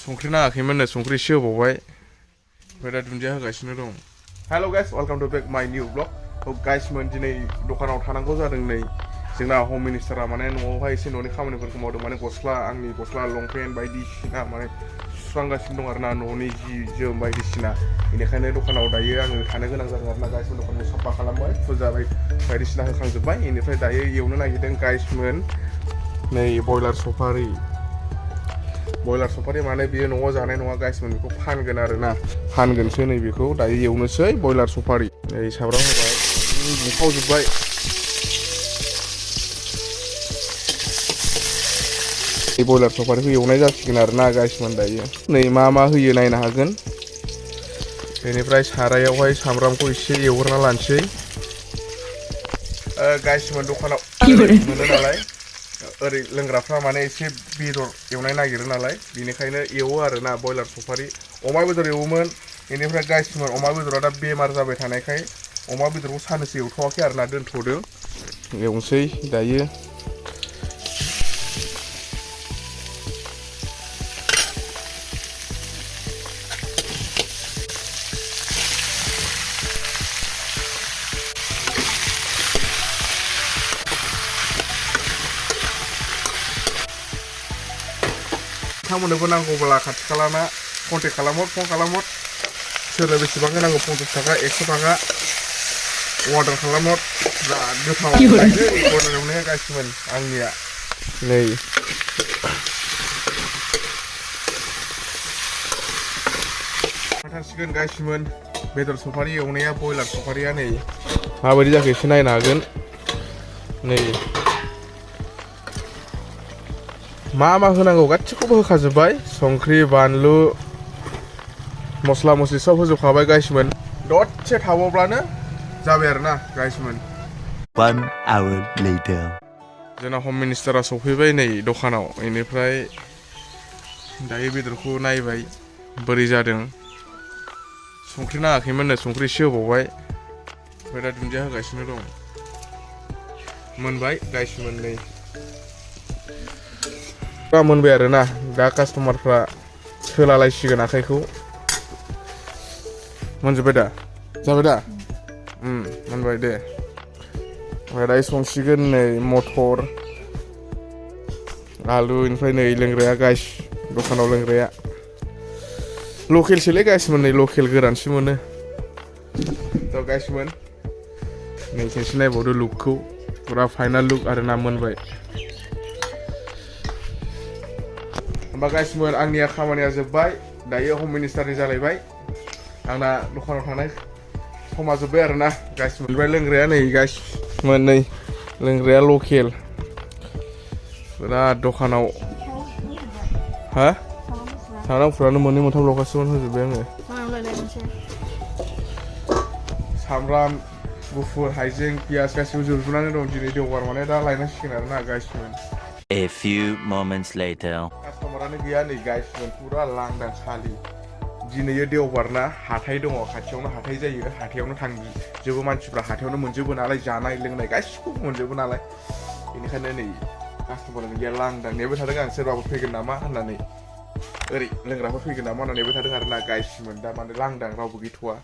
संख्रि नाङाखैमोननो संख्रि एसे होबावबाय ओमफ्राय दा दुन्दिया होगासिनो दं। हेल' गाइस वेलकाम टु बेक माय निउ ब्लग। गाइसमोन दिनै दखानाव थानांगौ जादों। नै जोंना हम मिनिस्टारा माने न'आवहाय एसे न'नि खामानिफोरखौ मावदों, माने आंनि गस्ला लंपेन्ट बायदिसिना माने सुस्रांगासिनो दं आरोना, न'नि जि जोम बायदिसिना। बेनिखायनो दखानाव दायो आङो थानो गोनां जादों आरोना। गाइसमोन दखानखौ साफा खालामबाय, फुजा बायदिसिना होखांजोब्बाय। बेनिफ्राय दायो एवनो नागिरदों गाइसमोन नै बयलार सफारि माने बियो न'आव जानाय नङा गाइसमोन, बेखौ फानगोन आरोना, फानगोनसो नै बेखौ दायो एवनोसै बयलार सफारि। नै सामब्राम होबाय, बुखावजोब्बाय। बयलार सफारिखौ एवनाय जासिगोन आरोना गाइसमोन दायो। नै मा होयो नायनो हागोन। बेनिफ्राय सारायावहाय सामब्रामखौ एसे एवग्रोना लानोसै। गाइसमोन दखानाव मोनो नालाय, ओरै लोंग्राफ्रा माने एसे बेदर एवनाय नागिरो नालाय, बेनिखायनो एवो आरोना बयलार सफारि। अमा बेदर एवोमोन, बेनिफ्राय गाइसमोन अमा बेदरा दा बेमार जाबाय थानायखाय अमा बेदरखौ साननैसो एवथ'वाखै आरोना, दोनथ'दों। एवनोसै दायो। नोंथांमोननोबो नांगौब्ला खाथि खालाना कन्टेक्ट खालामहर, फन खालामहर। सोरनो बेसेबां होनांगौ, 50 थाखा 100 थाखा अर्डार खालामहर। बिराद गोथाव बयलार एवनाया गाइसमोन आंनिया। नै थासिगोन गाइसमोन बेदर सफारि एवनाया, बयलार सफारिया नै माबायदि जाखो एसे नायनो हागोन। नै मा होनांगौ गासिखौबो होखाजोब्बाय, संख्रि बानलु मस्ला मस्लि सब होजोबखाबाय गाइसमोन। दसे थाबावब्लानो जाबाय आरोना गाइसमोन। 1 hour later जोंना हम मिनिस्टारा सफैबाय नै दखानाव। बेनिफ्राय दायो बेदरखौ नायबाय बोरै जादों। संख्रि नाङाखैमोननो संख्रि एसे होबावबाय ओमफ्राय दा दुन्दिया होगासिनो दं। मोनबाय गाइसमोन नै मोनबाय आरोना। दा कास्टमारफ्रा सोलालायसिगोन आखाइखौ। मोनजोब्बाय दा, जाबाय दा, मोनबाय दे। ओमफ्राय दायो संसिगोन नै मटर आलु। ओमफ्राय नै लोंग्राया गाइस दखानाव लोंग्राया लकेलसोलै गाइसमोन, नै लकेल गोरानसो मोनो। थ' गाइसमोन नै खेनसे नायबावदो लुकखौ, फुरा फाइनाल लुक आरोना, मोनबाय। होमबा गाइसमोन आंनिया खामानिया जोब्बाय, दायो हम मिनिस्टारनि जालायबाय। आंना दखानाव थानाय समा जोब्बाय आरोना गाइसमोन। ओमफ्राय लोंग्राया नै गाइसमोन, नै लोंग्राया लकेल। बिराद दखानाव सामब्राम गुफुरानो मोननै मोनथाम ल'गासिनो होजोब्बाय आङो। सामब्राम गुफुर, हाइजें, पियास गासिबो जोबजोबनानै दं। दिनै देवबार माने दा लायनांसिगोन आरोना गाइसमोन। A few moments later कास्टमारानो गैया नै गाइसमोन, फुरा लांदां खालि। दिनैयो देवबार ना, हाथाय दङ खाथियावनो, हाथाय जायो। हाथायावनो थांजोबो मानसिफ्रा, हाथायावनो मोनजोबो नालाय, जानाय लोंनाय गासिखौबो मोनजोबो नालाय। बेनिखायनो नै कास्टमारानो गैया, लांदां। नेबाय थादों आं सोरबाफोर फैगोन नामा होननानै, ओरै लोंग्राफोर फैगोन नामा होननानै नेबाय थादों आरोना गाइसमोन। दा माने लांदां, रावबो गैथ'वा।